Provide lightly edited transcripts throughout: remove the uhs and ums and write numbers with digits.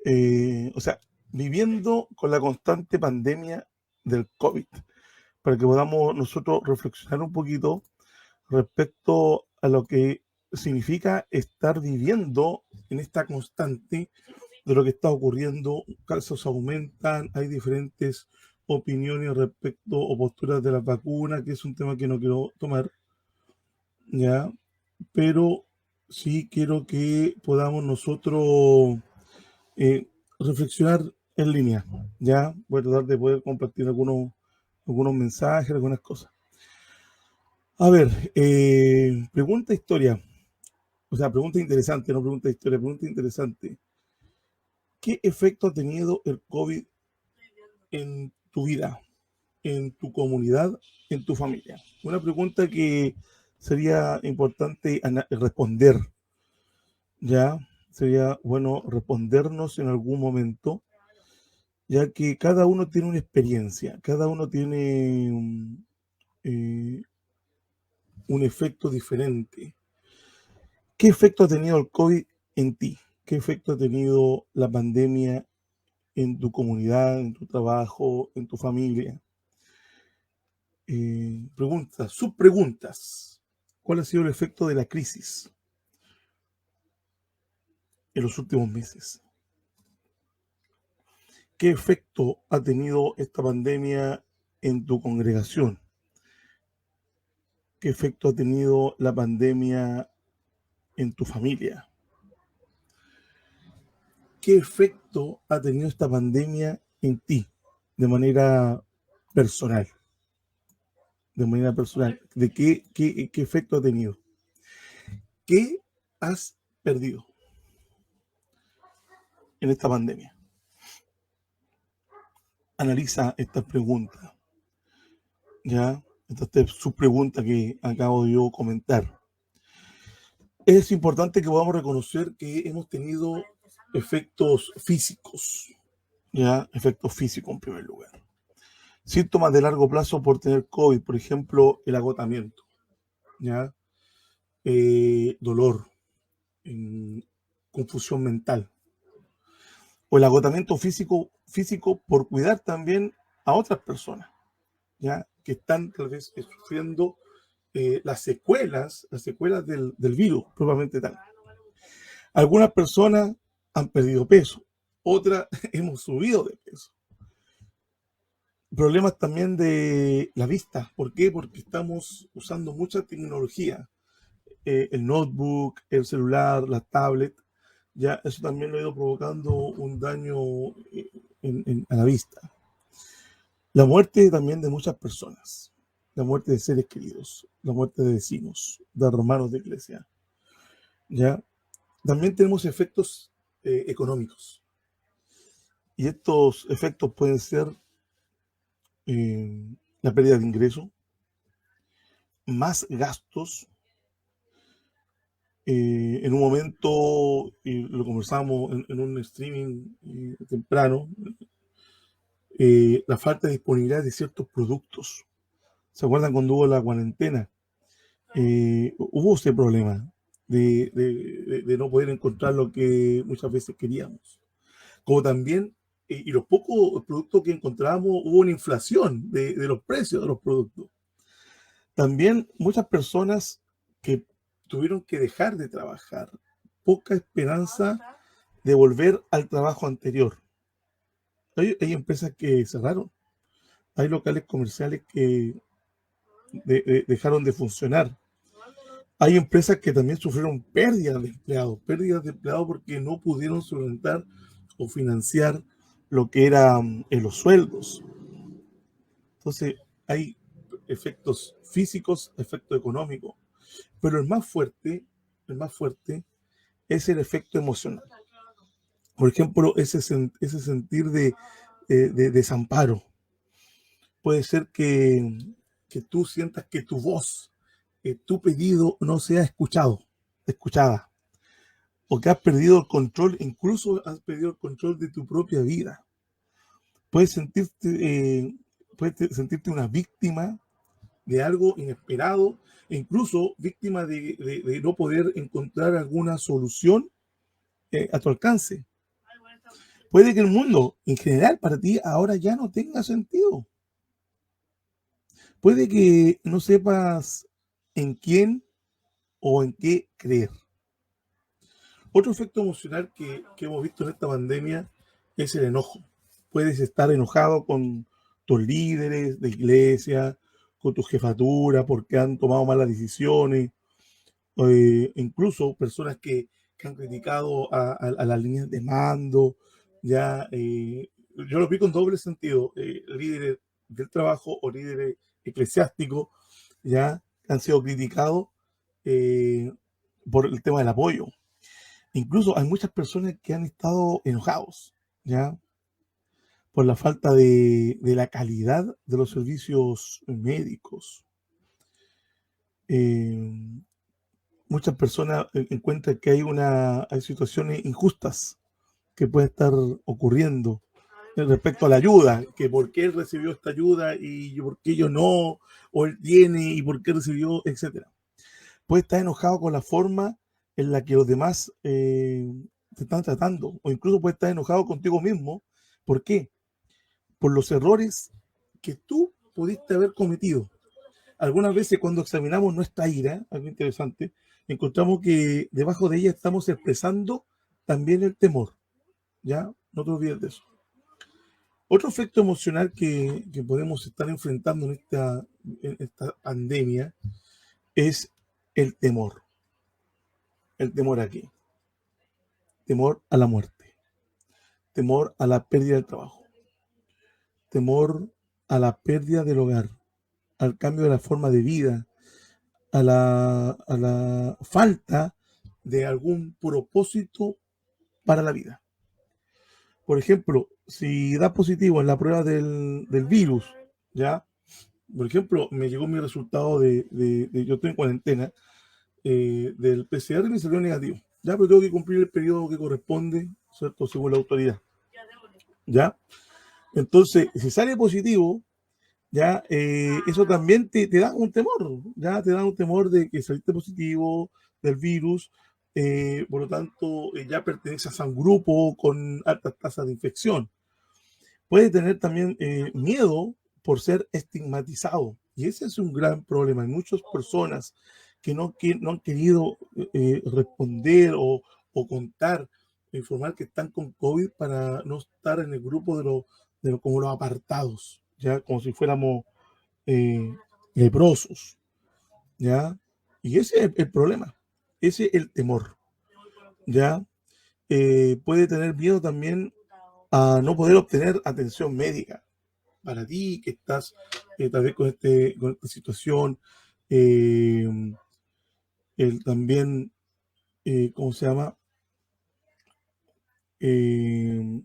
O sea, viviendo con la constante pandemia del COVID, para que podamos nosotros reflexionar un poquito respecto a lo que significa estar viviendo en esta constante de lo que está ocurriendo. Casos aumentan, hay diferentes opiniones respecto o posturas de las vacunas, que es un tema que no quiero tomar, ya, pero sí quiero que podamos nosotros reflexionar en línea, ya. Voy a tratar de poder compartir algunos mensajes, algunas cosas. A ver, pregunta historia, o sea, pregunta interesante, no pregunta historia, pregunta interesante. ¿Qué efecto ha tenido el COVID en tu vida, en tu comunidad, en tu familia? Una pregunta que sería importante responder, ¿ya? Sería bueno respondernos en algún momento, ya que cada uno tiene una experiencia, cada uno tiene eh, un efecto diferente. ¿Qué efecto ha tenido el COVID en ti? ¿Qué efecto ha tenido la pandemia en tu comunidad, en tu trabajo, en tu familia? Preguntas, subpreguntas. ¿Cuál ha sido el efecto de la crisis en los últimos meses? ¿Qué efecto ha tenido esta pandemia en tu congregación? ¿Qué efecto ha tenido la pandemia en tu familia? ¿Qué efecto ha tenido esta pandemia en ti de manera personal? De manera personal, ¿de qué efecto ha tenido? ¿Qué has perdido en esta pandemia? Analiza estas preguntas, ¿ya? Esta es su pregunta que acabo de yo comentar. Es importante que podamos reconocer que hemos tenido efectos físicos, ¿ya? Efectos físicos en primer lugar. Síntomas de largo plazo por tener COVID, por ejemplo, el agotamiento, ¿ya? Dolor, confusión mental, o el agotamiento físico por cuidar también a otras personas, ¿ya? Que están tal vez sufriendo las secuelas del virus propiamente tal. Algunas personas han perdido peso, otras hemos subido de peso. Problemas también de la vista. ¿Por qué? Porque estamos usando mucha tecnología. El notebook, el celular, la tablet, ya eso también lo ha ido provocando un daño a la vista. La muerte también de muchas personas, la muerte de seres queridos, la muerte de vecinos, de hermanos de iglesia, ¿ya? También tenemos efectos económicos, y estos efectos pueden ser la pérdida de ingreso, más gastos. En un momento, y lo conversamos en un streaming temprano, la falta de disponibilidad de ciertos productos. ¿Se acuerdan cuando hubo la cuarentena? Hubo ese problema de no poder encontrar lo que muchas veces queríamos. Como también, y los pocos productos que encontrábamos, hubo una inflación de los precios de los productos. También muchas personas que tuvieron que dejar de trabajar, poca esperanza de volver al trabajo anterior. Hay empresas que cerraron, hay locales comerciales que dejaron de funcionar. Hay empresas que también sufrieron pérdidas de empleados porque no pudieron solventar o financiar lo que eran los sueldos. Entonces, hay efectos físicos, efectos económicos, pero el más fuerte es el efecto emocional. Por ejemplo, ese sentir de desamparo. Puede ser que tú sientas que tu voz, tu pedido no sea escuchada, o que has perdido el control, incluso has perdido el control de tu propia vida. Puedes sentirte, puedes sentirte una víctima de algo inesperado, e incluso víctima no poder encontrar alguna solución a tu alcance. Puede que el mundo en general para ti ahora ya no tenga sentido. Puede que no sepas en quién o en qué creer. Otro efecto emocional que hemos visto en esta pandemia es el enojo. Puedes estar enojado con tus líderes de iglesia, con tu jefatura, porque han tomado malas decisiones, incluso personas que han criticado a las líneas de mando, ya, yo lo vi con doble sentido, líderes del trabajo o líderes eclesiásticos, ya, han sido criticados eh, por el tema del apoyo. Incluso hay muchas personas que han estado enojados, ya, por la falta de la calidad de los servicios médicos. Eh, Muchas personas encuentran que hay situaciones injustas que pueden estar ocurriendo respecto a la ayuda, que por qué él recibió esta ayuda y por qué yo no, o él tiene y por qué recibió, etcétera. Puede estar enojado con la forma en la que los demás te están tratando, o incluso puede estar enojado contigo mismo. ¿Por qué? Por los errores que tú pudiste haber cometido. Algunas veces cuando examinamos nuestra ira, algo interesante, encontramos que debajo de ella estamos expresando también el temor. ¿Ya? No te olvides de eso. Otro efecto emocional que podemos estar enfrentando en esta pandemia es el temor. ¿El temor a qué? Temor a la muerte, temor a la pérdida del trabajo, temor a la pérdida del hogar, al cambio de la forma de vida, a la falta de algún propósito para la vida. Por ejemplo, si da positivo en la prueba del virus, ¿ya? Por ejemplo, me llegó mi resultado yo estoy en cuarentena, del PCR y me salió negativo. Ya, pero tengo que cumplir el periodo que corresponde, ¿cierto? Según la autoridad. ¿Ya? Entonces, si sale positivo, ya, eso también te da un temor, ya te da un temor de que saliste positivo del virus, por lo tanto, ya perteneces a un grupo con altas tasas de infección. Puede tener también miedo por ser estigmatizado. Y ese es un gran problema. Hay muchas personas que no han querido responder o contar, informar que están con COVID para no estar en el grupo como los apartados, ya como si fuéramos eh, leprosos, ya. Y ese es el problema, ese es el temor, ya. Puede tener miedo también a no poder obtener atención médica para ti que estás tal vez con esta situación. eh, También, ¿cómo se llama? Eh,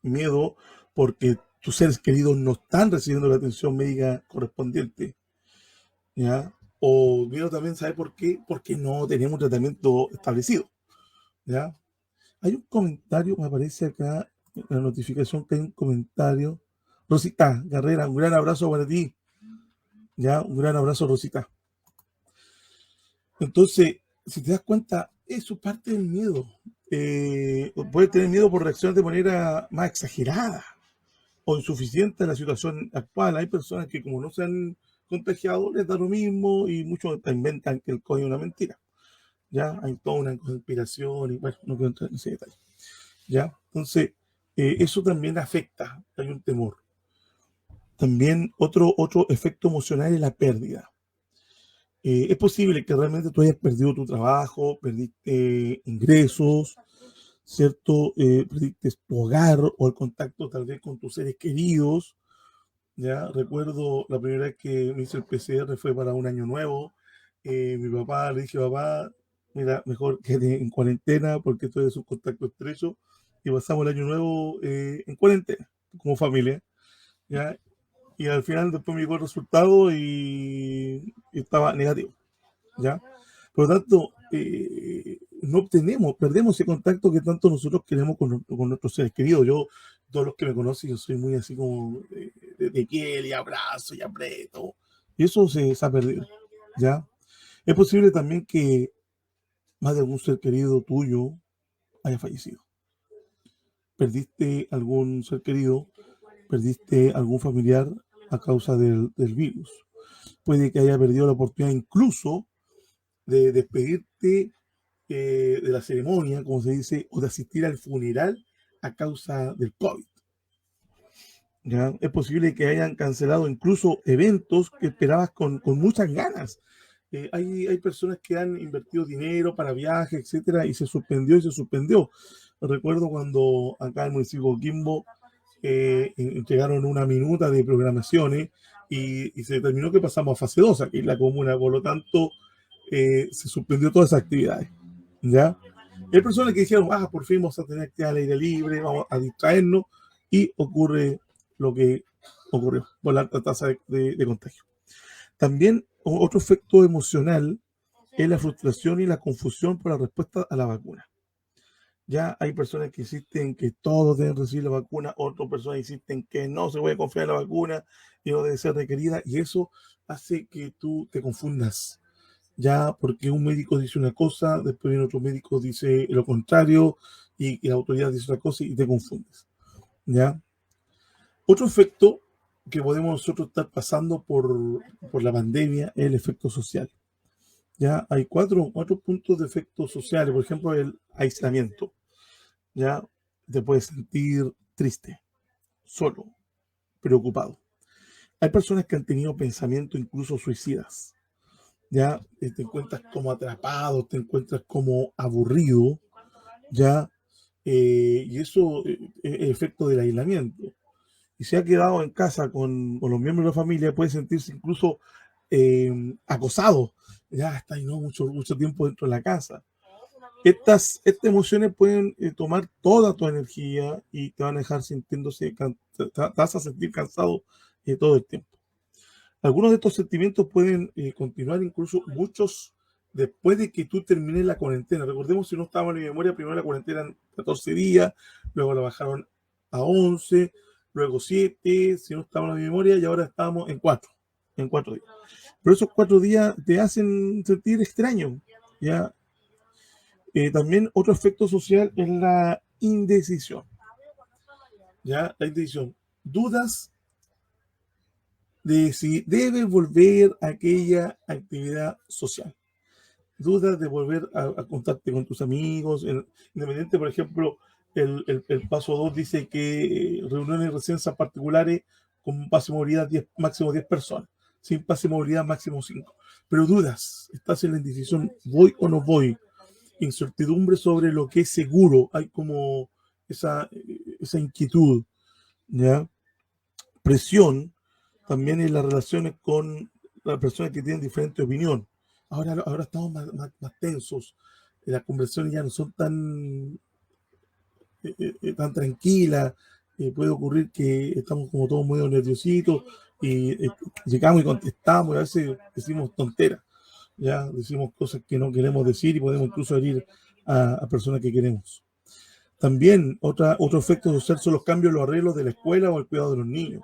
Miedo porque tus seres queridos no están recibiendo la atención médica correspondiente, ¿ya? O miedo también, ¿sabe por qué? Porque no teníamos un tratamiento establecido, ¿ya? Hay un comentario, me aparece acá en la notificación que hay un comentario. Rosita Carrera, un gran abrazo para ti, ¿ya? Un gran abrazo, Rosita. Entonces, si te das cuenta, eso es parte del miedo. Puedes tener miedo por reaccionar de manera más exagerada o insuficiente a la situación actual. Hay personas que como no se han contagiado, les da lo mismo y muchos inventan que el COVID es una mentira. Ya hay toda una conspiración y bueno, no quiero entrar en ese detalle. Ya, entonces, eso también afecta, hay un temor. También otro efecto emocional es la pérdida. Es posible que realmente tú hayas perdido tu trabajo, perdiste ingresos, ¿cierto? Perdiste tu hogar o el contacto tal vez con tus seres queridos. Ya recuerdo la primera vez que me hice el PCR fue para un año nuevo. Mi papá le dije, papá, mira, mejor quede en cuarentena porque estoy de su contacto estrecho. Y pasamos el año nuevo en cuarentena, como familia. ¿Ya? Y al final después me llegó el resultado y estaba negativo. ¿Ya? Por lo tanto, no obtenemos, perdemos ese contacto que tanto nosotros queremos con nuestros seres queridos. Yo, todos los que me conocen, yo soy muy así como de piel y abrazo y aprieto. Y eso se ha perdido, ¿ya? Es posible también que más de algún ser querido tuyo haya fallecido. perdiste algún ser querido, perdiste algún familiar a causa del virus. Puede que haya perdido la oportunidad incluso de despedirte de la ceremonia, como se dice, o de asistir al funeral a causa del COVID. ¿Ya? Es posible que hayan cancelado incluso eventos que esperabas con muchas ganas. Hay personas que han invertido dinero para viajes, etcétera, y se suspendió. Recuerdo cuando acá en el municipio de Coquimbo entregaron una minuta de programaciones y se determinó que pasamos a fase 2 aquí en la comuna, por lo tanto se suspendió todas esas actividades. ¿Ya? Hay personas que dijeron, por fin vamos a tener actividad al aire libre, vamos a distraernos, y ocurre lo que ocurrió por la alta tasa de contagio. También otro efecto emocional es la frustración y la confusión por la respuesta a la vacuna. Ya hay personas que insisten que todos deben recibir la vacuna, otras personas insisten que no se puede confiar en la vacuna y no debe ser requerida, y eso hace que tú te confundas. Ya, porque un médico dice una cosa, después viene otro médico dice lo contrario, y la autoridad dice otra cosa y te confundes. ¿Ya? Otro efecto que podemos nosotros estar pasando por la pandemia es el efecto social. Ya hay cuatro puntos de efectos sociales. Por ejemplo, el aislamiento. Ya te puedes sentir triste, solo, preocupado. Hay personas que han tenido pensamientos incluso suicidas. Ya te encuentras como atrapado, te encuentras como aburrido, ya, y eso es efecto del aislamiento. Y se ha quedado en casa con los miembros de la familia, puede sentirse incluso acosado, ya está y no mucho tiempo dentro de la casa. Estas emociones pueden tomar toda tu energía y te van a dejar sintiéndose, te vas a sentir cansado todo el tiempo. Algunos de estos sentimientos pueden continuar incluso muchos después de que tú termines la cuarentena. Recordemos, si no estaba en mi memoria, primero la cuarentena eran 14 días, luego la bajaron a 11, luego 7, si no estaba en mi memoria, y ahora estamos en 4 días. Pero esos 4 días te hacen sentir extraño, ¿ya? También otro efecto social es la indecisión, ¿ya? La indecisión. Dudas de si debes volver a aquella actividad social. Dudas de volver a contarte con tus amigos. Independiente, por ejemplo, el paso 2 dice que reuniones y residencias particulares con pase de movilidad máximo 10 personas, sin pase de movilidad máximo 5. Pero dudas, estás en la indecisión, voy o no voy. Incertidumbre sobre lo que es seguro, hay como esa inquietud, ¿ya? Presión también en las relaciones con las personas que tienen diferente opinión. Ahora estamos más tensos, las conversaciones ya no son tan tranquilas, puede ocurrir que estamos como todos muy nerviositos y llegamos y contestamos y a veces decimos tonteras, ya decimos cosas que no queremos decir y podemos incluso herir a personas que queremos. También otro efecto social son los cambios, los arreglos de la escuela o el cuidado de los niños.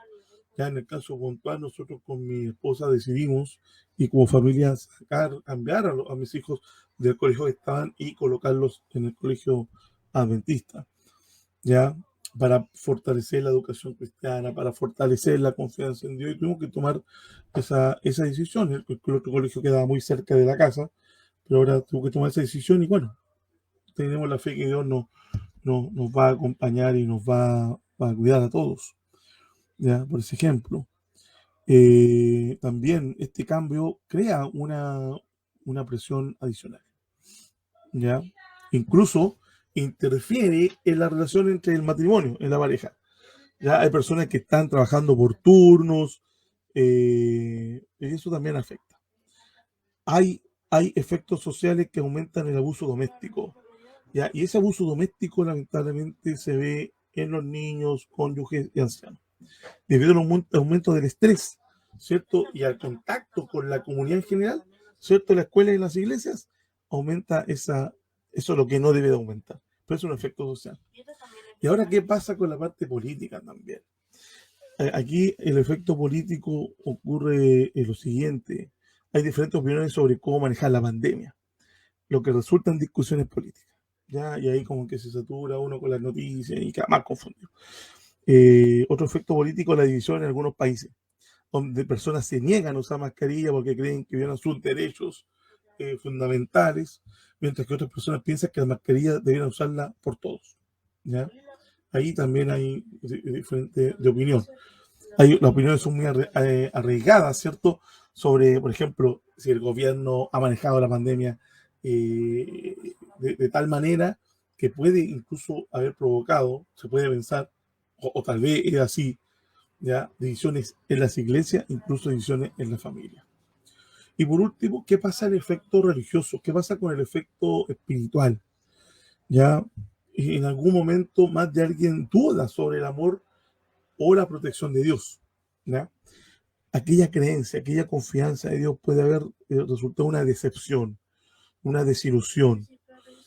Ya en el caso puntual, nosotros con mi esposa decidimos, y como familia, cambiar a mis hijos del colegio que estaban y colocarlos en el colegio adventista, ya, para fortalecer la educación cristiana, para fortalecer la confianza en Dios, y tuvimos que tomar esa decisión. El otro colegio quedaba muy cerca de la casa, pero ahora tuve que tomar esa decisión, y bueno, tenemos la fe que Dios nos va a acompañar y nos va a cuidar a todos, ya, por ese ejemplo. También este cambio crea una presión adicional, ¿ya? Incluso interfiere en la relación entre el matrimonio, en la pareja. Ya hay personas que están trabajando por turnos, y eso también afecta. Hay efectos sociales que aumentan el abuso doméstico, ¿ya? Y ese abuso doméstico lamentablemente se ve en los niños, cónyuges y ancianos, debido al aumento del estrés, ¿cierto? Y al contacto con la comunidad en general, ¿cierto? La escuela y las iglesias, aumenta eso es lo que no debe de aumentar, pero es un efecto social. Y ahora, ¿qué pasa con la parte política también? Aquí el efecto político ocurre en lo siguiente: hay diferentes opiniones sobre cómo manejar la pandemia, lo que resulta en discusiones políticas, ¿ya? Y ahí como que se satura uno con las noticias y queda más confundido. Otro efecto político es la división en algunos países, donde personas se niegan a usar mascarilla porque creen que violan sus derechos fundamentales, mientras que otras personas piensan que la mascarilla debieran usarla por todos, ¿ya? Ahí también hay diferentes de opinión. Las opiniones son muy arriesgadas, ¿cierto? Sobre, por ejemplo, si el gobierno ha manejado la pandemia de tal manera que puede incluso haber provocado, se puede pensar, o tal vez es así, ya divisiones en las iglesias, incluso divisiones en la familia. Y por último, ¿qué pasa el efecto religioso? ¿Qué pasa con el efecto espiritual? Ya en algún momento más de alguien duda sobre el amor o la protección de Dios. ¿Ya? Aquella creencia, aquella confianza de Dios puede haber resultado una decepción, una desilusión,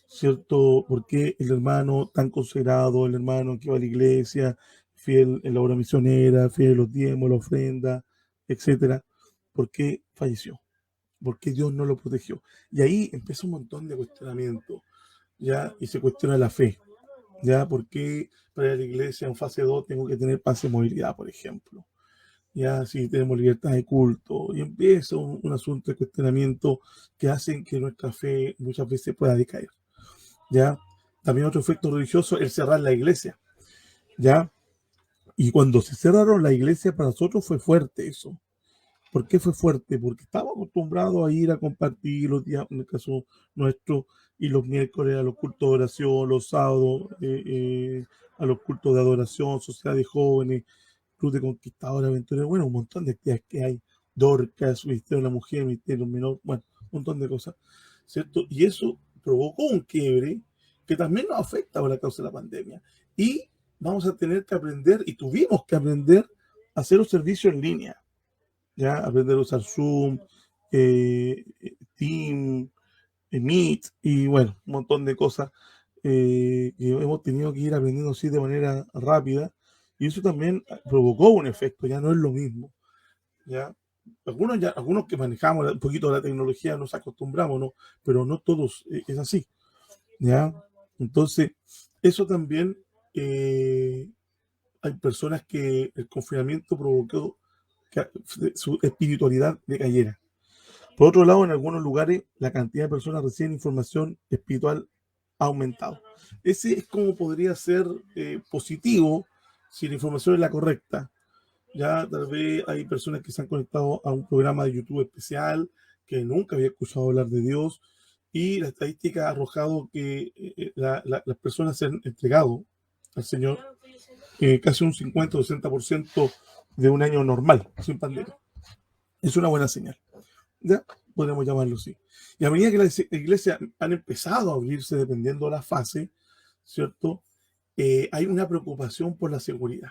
¿cierto? Porque el hermano tan consagrado, el hermano que va a la iglesia, fiel en la obra misionera, fiel en los diezmos, la ofrenda, etcétera, ¿por qué falleció? ¿Por qué Dios no lo protegió? Y ahí empieza un montón de cuestionamientos, ¿ya? Y se cuestiona la fe, ¿ya? ¿Por qué para ir a la iglesia en fase 2 tengo que tener pase de movilidad, por ejemplo? Ya si tenemos libertad de culto, y empieza un asunto de cuestionamiento que hacen que nuestra fe muchas veces pueda decaer, ¿ya? También otro efecto religioso, el cerrar la iglesia, ¿ya? Y cuando se cerraron la iglesia, para nosotros fue fuerte eso. ¿Por qué fue fuerte? Porque estábamos acostumbrados a ir a compartir los días, en el caso nuestro, y los miércoles a los cultos de oración, los sábados a los cultos de adoración, sociedad de jóvenes, Club de Conquistadores, Aventureros, bueno, un montón de actividades que hay, Dorcas, Ministerio de la Mujer, Ministerio Menor, bueno, un montón de cosas, ¿cierto? Y eso provocó un quiebre que también nos afecta por la causa de la pandemia. Y vamos a tener que aprender, y tuvimos que aprender a hacer los servicios en línea, ¿ya? Aprender a usar Zoom, Team, Meet, y bueno, un montón de cosas que hemos tenido que ir aprendiendo así de manera rápida, y eso también provocó un efecto, ya no es lo mismo, ¿ya? Algunos que manejamos un poquito la tecnología nos acostumbramos, ¿no? Pero no todos es así, ¿ya? Entonces, eso también, hay personas que el confinamiento provocó que su espiritualidad decayera. Por otro lado, en algunos lugares la cantidad de personas reciben información espiritual ha aumentado. Ese es como podría ser positivo si la información es la correcta. Ya tal vez hay personas que se han conectado a un programa de YouTube especial que nunca había escuchado hablar de Dios, y la estadística ha arrojado que las personas se han entregado al Señor casi un 50 o 60% de un año normal, sin pandemia. Es una buena señal. ¿Ya? Podemos llamarlo así. Y a medida que las iglesias han empezado a abrirse dependiendo de la fase, ¿cierto? Hay una preocupación por la seguridad.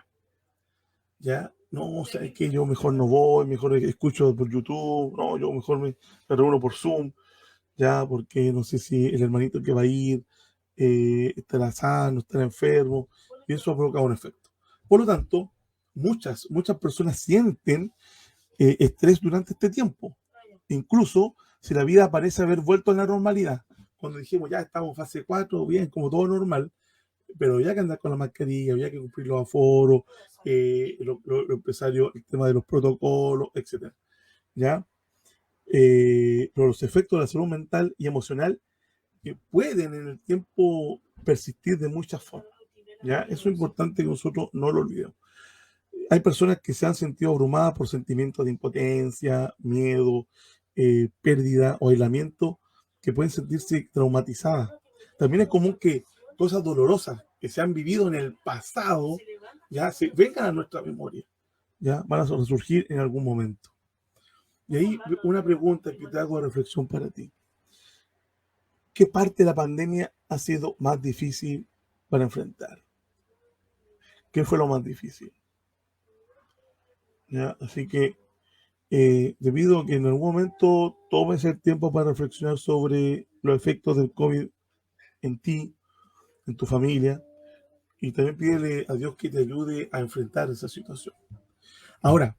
¿Ya? No, o sea, es que yo mejor no voy, mejor escucho por YouTube, no, yo mejor me reúno por Zoom, ya, porque no sé si el hermanito que va a ir estará sano, estará enfermo, y eso ha provocado un efecto. Por lo tanto, muchas personas sienten estrés durante este tiempo, incluso si la vida parece haber vuelto a la normalidad. Cuando dijimos ya estamos en fase 4, bien, como todo normal, pero había que andar con la mascarilla, había que cumplir los aforos, los empresarios, el tema de los protocolos, etcétera. ¿Ya? Pero los efectos de la salud mental y emocional pueden en el tiempo persistir de muchas formas. ¿Ya? Eso es importante que nosotros no lo olvidemos. Hay personas que se han sentido abrumadas por sentimientos de impotencia, miedo, pérdida o aislamiento, que pueden sentirse traumatizadas. También es común que cosas dolorosas que se han vivido en el pasado ya se vengan a nuestra memoria, ya van a resurgir en algún momento. Y ahí una pregunta que te hago de reflexión para ti. ¿Qué parte de la pandemia ha sido más difícil para enfrentar? ¿Qué fue lo más difícil? ¿Ya? Así que debido a que en algún momento tomes el tiempo para reflexionar sobre los efectos del COVID en ti, en tu familia, y también pídele a Dios que te ayude a enfrentar esa situación. Ahora,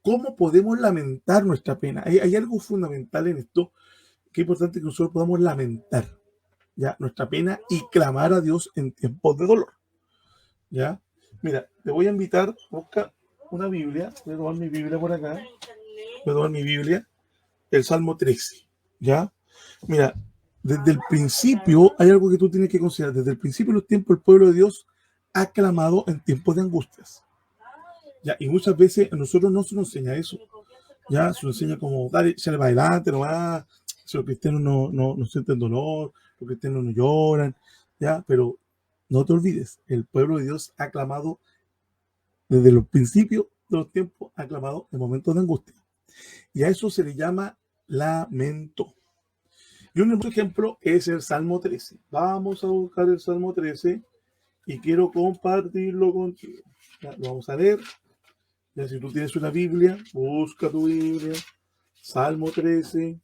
¿cómo podemos lamentar nuestra pena? Hay algo fundamental en esto que es importante que nosotros podamos lamentar, ya nuestra pena y clamar a Dios en tiempos de dolor. ¿Ya? Mira, te voy a invitar, busca una Biblia, voy a tomar mi Biblia por acá, voy a tomar mi Biblia, el Salmo 13, ¿ya? Mira, desde el principio hay algo que tú tienes que considerar. Desde el principio de los tiempos el pueblo de Dios ha clamado en tiempos de angustias. ¿Ya? Y muchas veces a nosotros no se nos enseña eso. Ya se nos enseña como, dale, échale para adelante nomás. Si los cristianos no sienten dolor, los cristianos no lloran, ¿ya? Pero no te olvides, el pueblo de Dios ha clamado desde los principios de los tiempos, ha clamado en momentos de angustia. Y a eso se le llama lamento. Y un ejemplo es el Salmo 13. Vamos a buscar el Salmo 13 y quiero compartirlo contigo. Ya, lo vamos a leer. Ya, si tú tienes una Biblia, busca tu Biblia. Salmo 13.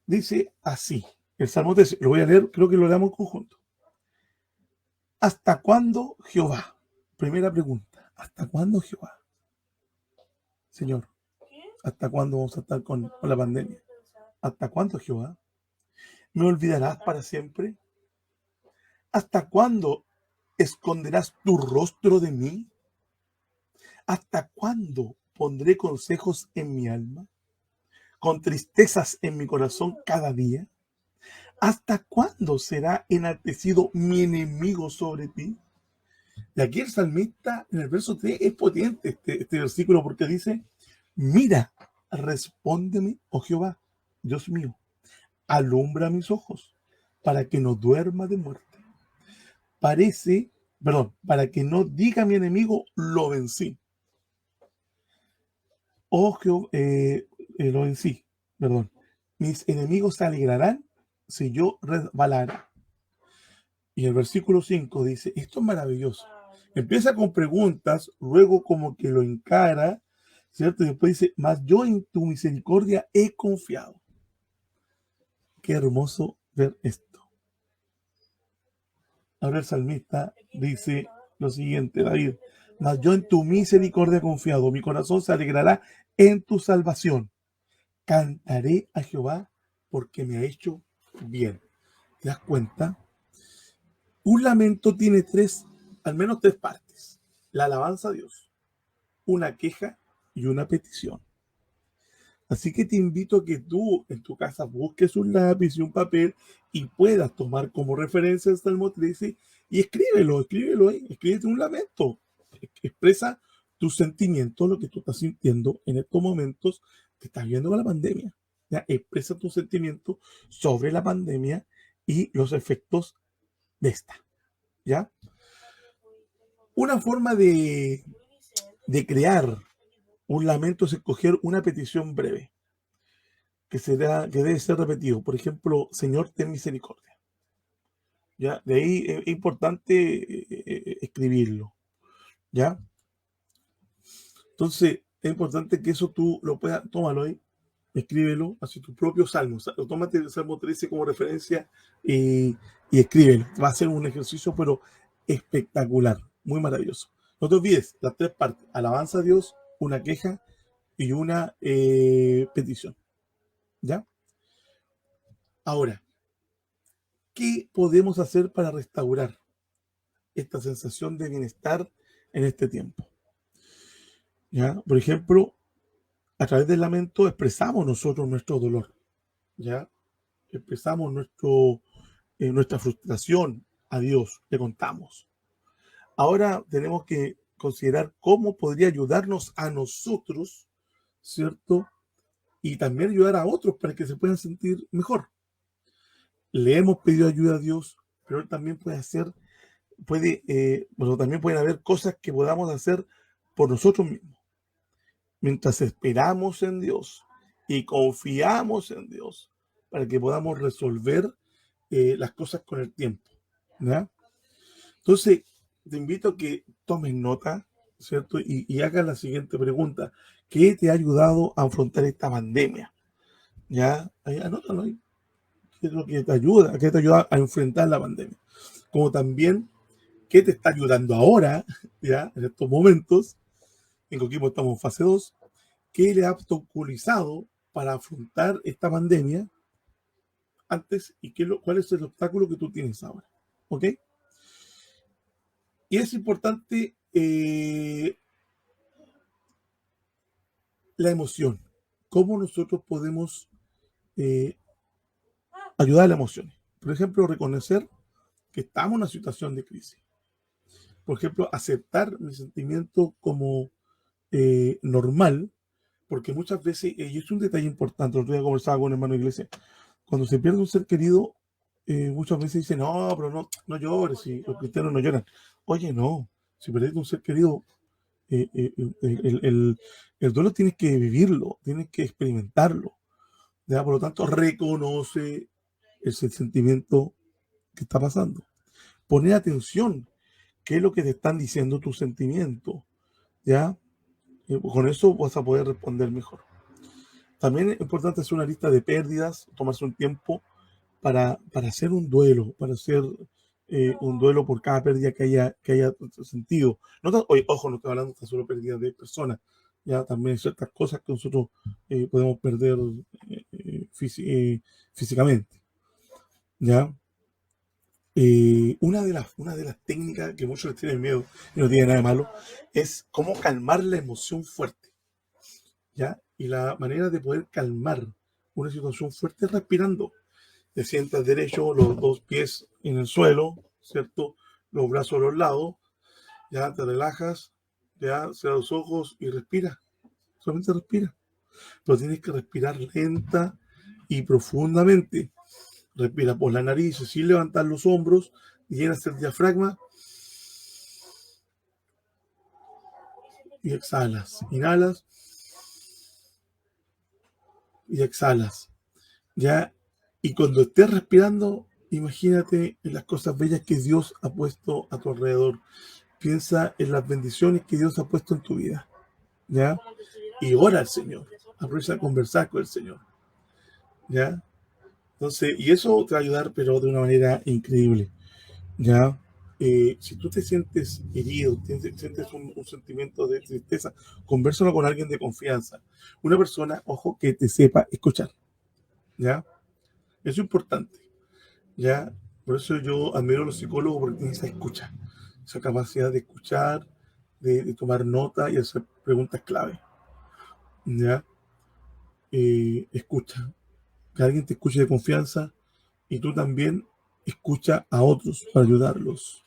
Dice así. El Salmo 13. Lo voy a leer, creo que lo leamos en conjunto. ¿Hasta cuándo, Jehová? Primera pregunta. ¿Hasta cuándo, Jehová? Señor, ¿hasta cuándo vamos a estar con la pandemia? ¿Hasta cuándo, Jehová? ¿Me olvidarás para siempre? ¿Hasta cuándo esconderás tu rostro de mí? ¿Hasta cuándo pondré consejos en mi alma, con tristezas en mi corazón cada día? ¿Hasta cuándo será enaltecido mi enemigo sobre ti? Y aquí el salmista en el verso 3 es potente este versículo porque dice, mira, respóndeme, oh Jehová, Dios mío, alumbra mis ojos para que no duerma de muerte. Para que no diga mi enemigo, lo vencí. Oh Jehová, lo vencí, perdón. Mis enemigos se alegrarán si yo resbalara. Y el versículo 5 dice, esto es maravilloso. Empieza con preguntas, luego como que lo encara, ¿cierto? Y después dice, mas yo en tu misericordia he confiado. Qué hermoso ver esto. Ahora el salmista dice lo siguiente, David, mas yo en tu misericordia he confiado, mi corazón se alegrará en tu salvación. Cantaré a Jehová porque me ha hecho bien. ¿Te das cuenta? Un lamento tiene al menos tres partes. La alabanza a Dios, una queja y una petición. Así que te invito a que tú en tu casa busques un lápiz y un papel y puedas tomar como referencia el Salmo 13 y escríbelo ahí, escríbete un lamento. Expresa tus sentimientos, lo que tú estás sintiendo en estos momentos que estás viendo con la pandemia. ¿Ya? Expresa tus sentimientos sobre la pandemia y los efectos de esta. ¿Ya? Una forma de crear un lamento es escoger una petición breve que debe ser repetido. Por ejemplo, Señor, ten misericordia. ¿Ya? De ahí es importante escribirlo. ¿Ya? Entonces, es importante que eso tú lo puedas, tómalo ahí, escríbelo, hacia tu propio salmo. Tómate el Salmo 13 como referencia y escríbelo. Va a ser un ejercicio, pero espectacular, muy maravilloso. No te olvides, las tres partes, alabanza a Dios, una queja y una petición. ¿Ya? Ahora, ¿qué podemos hacer para restaurar esta sensación de bienestar en este tiempo? ¿Ya? Por ejemplo, a través del lamento expresamos nosotros nuestro dolor. ¿Ya? Expresamos nuestra frustración a Dios, le contamos. Ahora tenemos que considerar cómo podría ayudarnos a nosotros, ¿cierto? Y también ayudar a otros para que se puedan sentir mejor. Le hemos pedido ayuda a Dios, pero Él también también pueden haber cosas que podamos hacer por nosotros mismos. Mientras esperamos en Dios y confiamos en Dios para que podamos resolver las cosas con el tiempo. ¿Ya? Entonces, te invito a que tomes nota, ¿cierto? Y hagas la siguiente pregunta. ¿Qué te ha ayudado a afrontar esta pandemia? ¿Ya? Ahí, anótalo ahí. ¿Qué es lo que te ayuda? ¿Qué te ayuda a enfrentar la pandemia? Como también, ¿qué te está ayudando ahora, ya, en estos momentos? En Coquimbo estamos en fase 2. ¿Qué le ha obstaculizado para afrontar esta pandemia antes y cuál es el obstáculo que tú tienes ahora. ¿Ok? Y es importante la emoción. ¿Cómo nosotros podemos ayudar a las emociones? Por ejemplo, reconocer que estamos en una situación de crisis. Por ejemplo, aceptar mi sentimiento como normal, porque muchas veces, y es un detalle importante, el otro día conversaba con un hermano de iglesia, cuando se pierde un ser querido, muchas veces dicen, no, pero no llores, si los cristianos no lloran. Oye, no, si perdiste un ser querido, el duelo tienes que vivirlo, tienes que experimentarlo. ¿Ya? Por lo tanto, reconoce ese sentimiento que está pasando. Poner atención, qué es lo que te están diciendo tus sentimientos. ¿Ya? Con eso vas a poder responder mejor. También es importante hacer una lista de pérdidas, tomarse un tiempo para hacer un duelo, para hacer un duelo por cada pérdida que haya sentido. Ojo, no estoy hablando de solo pérdidas de personas, ya también hay ciertas cosas que nosotros podemos perder físicamente. ¿Ya? Una de las técnicas que muchos les tienen miedo y no tiene nada de malo es cómo calmar la emoción fuerte. ¿Ya? Y la manera de poder calmar una situación fuerte es respirando. Te sientas derecho, los dos pies en el suelo, ¿cierto? Los brazos a los lados, ya te relajas, ya cierra los ojos y respira. Solamente respira. Pero tienes que respirar lenta y profundamente. Respira por la nariz sin levantar los hombros, llenas el diafragma y exhalas. Inhalas y exhalas. ¿Ya? Y cuando estés respirando, imagínate en las cosas bellas que Dios ha puesto a tu alrededor. Piensa en las bendiciones que Dios ha puesto en tu vida. ¿Ya? Y ora al Señor. Aprovecha a conversar con el Señor. ¿Ya? Entonces, y eso te va a ayudar, pero de una manera increíble. ¿Ya? Si tú te sientes herido, sientes un sentimiento de tristeza, conversalo con alguien de confianza. Una persona, ojo, que te sepa escuchar. ¿Ya? Eso es importante. ¿Ya? Por eso yo admiro a los psicólogos porque tienen esa escucha, esa capacidad de escuchar, de tomar nota y hacer preguntas clave. ¿Ya? Escucha, que alguien te escuche de confianza y tú también escucha a otros para ayudarlos.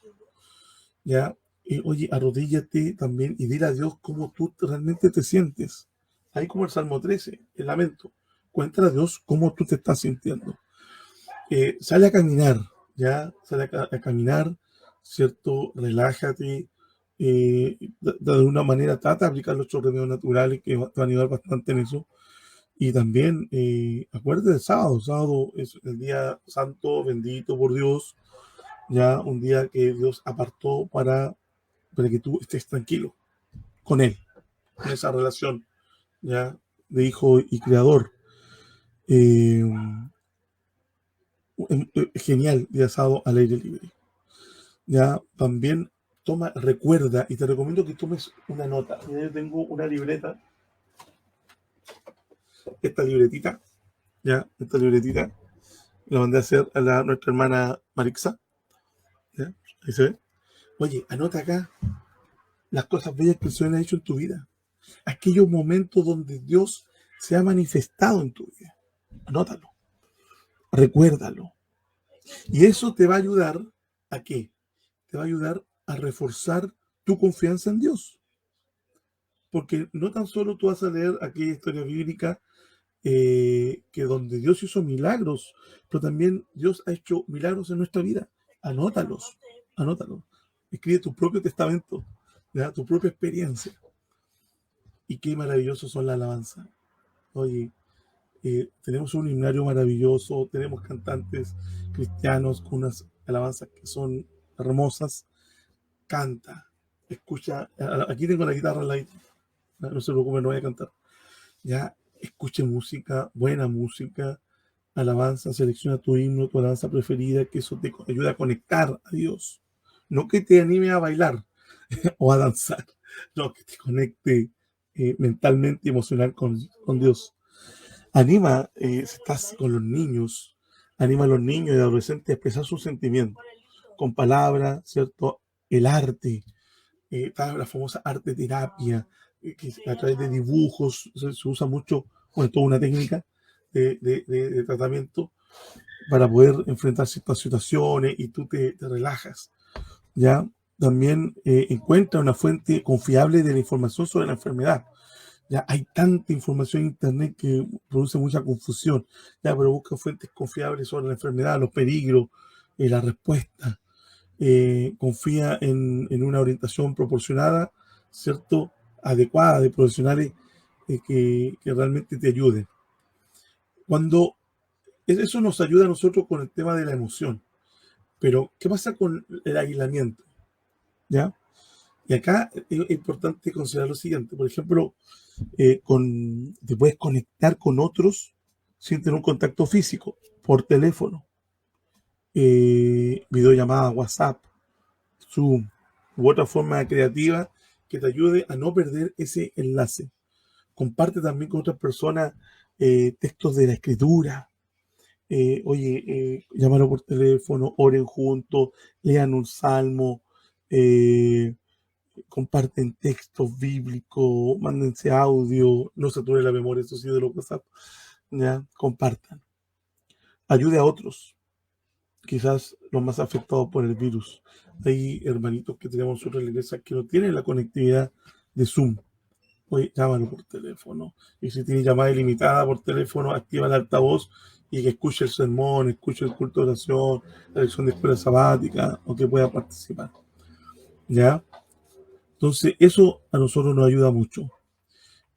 ¿Ya? Oye, arrodíllate también y dile a Dios cómo tú realmente te sientes. Ahí como el Salmo 13, el lamento. Cuéntale a Dios cómo tú te estás sintiendo. Sale a caminar, ¿ya? Sale a caminar, ¿cierto? Relájate. De alguna manera trata de aplicar los remedios naturales que te van a ayudar bastante en eso. Y también acuérdate del sábado. Sábado es el día santo, bendito por Dios. Ya un día que Dios apartó para que tú estés tranquilo con Él, en esa relación ya de hijo y creador. Eh, Genial, de asado al aire libre. Ya también recuerda, y te recomiendo que tomes una nota. Yo tengo una libreta, esta libretita, esta libretita, la mandé a hacer a nuestra hermana Marixa. ¿Ya? Ahí se ve. Oye, anota acá las cosas bellas que el Señor ha hecho en tu vida. Aquellos momentos donde Dios se ha manifestado en tu vida. Anótalo, recuérdalo. Y eso te va a ayudar ¿a qué? Te va a ayudar a reforzar tu confianza en Dios. Porque no tan solo tú vas a leer aquella historia bíblica que donde Dios hizo milagros, pero también Dios ha hecho milagros en nuestra vida. Anótalos, anótalos. Escribe tu propio testamento, ¿ya? Tu propia experiencia. Y qué maravillosos son las alabanzas. Oye, tenemos un himnario maravilloso, tenemos cantantes cristianos con unas alabanzas que son hermosas. Canta, escucha. Aquí tengo la guitarra, no se preocupe, no voy a cantar. Ya, escuche música, buena música, alabanza, selecciona tu himno, tu alabanza preferida, que eso te ayuda a conectar a Dios. No que te anime a bailar o a danzar, no, que te conecte mentalmente y emocional con Dios. Anima, si estás con los niños, anima a los niños y adolescentes a expresar sus sentimientos con palabras, ¿cierto? El arte, está la famosa arte terapia, que a través de dibujos se usa mucho, bueno, toda una técnica de tratamiento para poder enfrentar ciertas situaciones y tú te relajas, ¿ya? También encuentra una fuente confiable de la información sobre la enfermedad. Ya hay tanta información en internet que produce mucha confusión, ya, pero busca fuentes confiables sobre la enfermedad, los peligros, la respuesta. Confía en una orientación proporcionada, ¿cierto? Adecuada de profesionales que realmente te ayuden. Cuando eso nos ayuda a nosotros con el tema de la emoción, pero ¿qué pasa con el aislamiento? ¿Ya? Y acá es importante considerar lo siguiente, por ejemplo, te puedes conectar con otros sin tener un contacto físico, por teléfono, videollamada, WhatsApp, Zoom, u otra forma creativa que te ayude a no perder ese enlace. Comparte también con otras personas textos de la escritura. Llámalo por teléfono, oren juntos, lean un salmo, eh, comparten textos bíblicos, mándense audio, no se tuve la memoria, eso sí, de los WhatsApp, ya, compartan. Ayude a otros, quizás los más afectados por el virus. Hay hermanitos que tenemos nosotros en la iglesia que no tienen la conectividad de Zoom. Oye, llámalo por teléfono. Y si tiene llamada ilimitada por teléfono, activa el altavoz y que escuche el sermón, escuche el culto de oración, la lección de escuela sabática o que pueda participar. ¿Ya? Entonces, eso a nosotros nos ayuda mucho.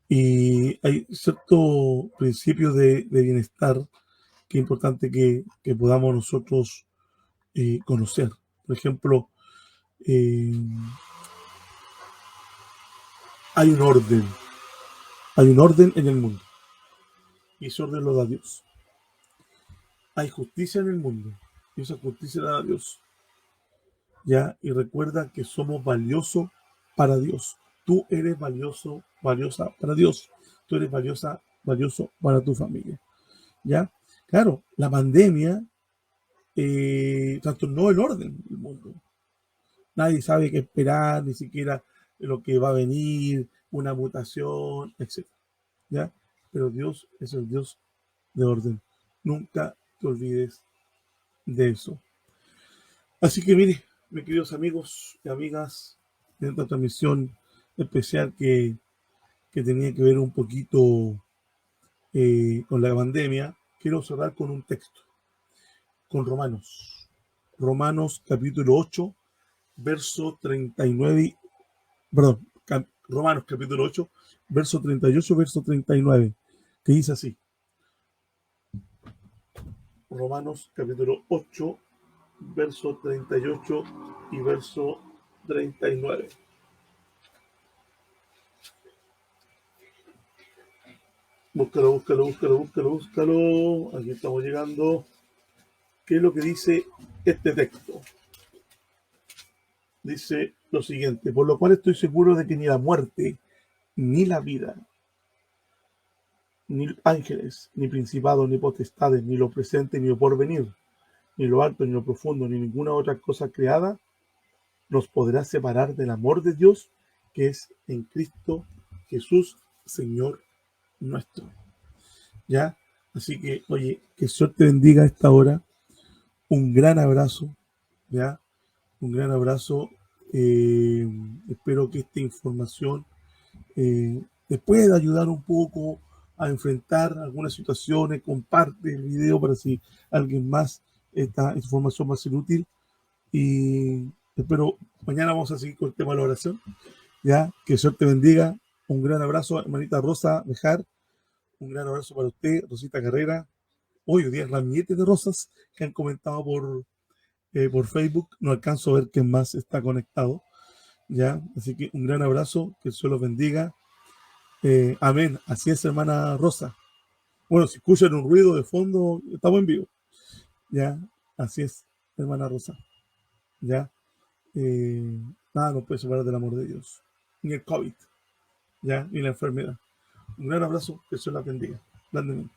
Y hay ciertos principios de bienestar que es importante que podamos nosotros conocer. Por ejemplo, eh, hay un orden, hay un orden en el mundo y ese orden lo da Dios. Hay justicia en el mundo y esa justicia la da Dios. ¿Ya? Y recuerda que somos valiosos para Dios. Tú eres valioso, valiosa para Dios. Tú eres valiosa, valioso para tu familia. ¿Ya? Claro, la pandemia trastornó el orden del mundo. Nadie sabe qué esperar, ni siquiera lo que va a venir, una mutación, etcétera. ¿Ya? Pero Dios es el Dios de orden. Nunca te olvides de eso. Así que mire, mis queridos amigos y amigas, en esta transmisión especial que tenía que ver un poquito con la pandemia, quiero cerrar con un texto, con Romanos. Romanos capítulo 8, verso 39, perdón, Romanos capítulo 8, verso 38, verso 39, que dice así. Romanos capítulo 8, verso 38 y verso 39. Búscalo, búscalo, búscalo, búscalo, búscalo. Aquí estamos llegando. ¿Qué es lo que dice este texto? Dice lo siguiente: por lo cual estoy seguro de que ni la muerte, ni la vida, ni ángeles, ni principados, ni potestades, ni lo presente, ni lo porvenir, ni lo alto, ni lo profundo, ni ninguna otra cosa creada nos podrá separar del amor de Dios que es en Cristo Jesús, Señor nuestro. ¿Ya? Así que, oye, que el Señor te bendiga a esta hora. Un gran abrazo, ¿ya? Un gran abrazo. Espero que esta información te pueda ayudar un poco a enfrentar algunas situaciones. Comparte el video para si alguien más esta información va a ser útil. Y espero, mañana vamos a seguir con el tema de la oración. Ya, que el Señor te bendiga. Un gran abrazo, hermanita Rosa Bejar. Un gran abrazo para usted, Rosita Carrera. Hoy día ramilletes de rosas que han comentado por Facebook. No alcanzo a ver quién más está conectado. ¿Ya? Así que un gran abrazo, que el Señor los bendiga. Amén. Así es, hermana Rosa. Bueno, si escuchan un ruido de fondo, estamos en vivo. ¿Ya? Así es, hermana Rosa. ¿Ya? Nada nos puede separar del amor de Dios. Ni el COVID, ¿ya? Ni la enfermedad. Un gran abrazo, que el Señor la bendiga. Grandemente.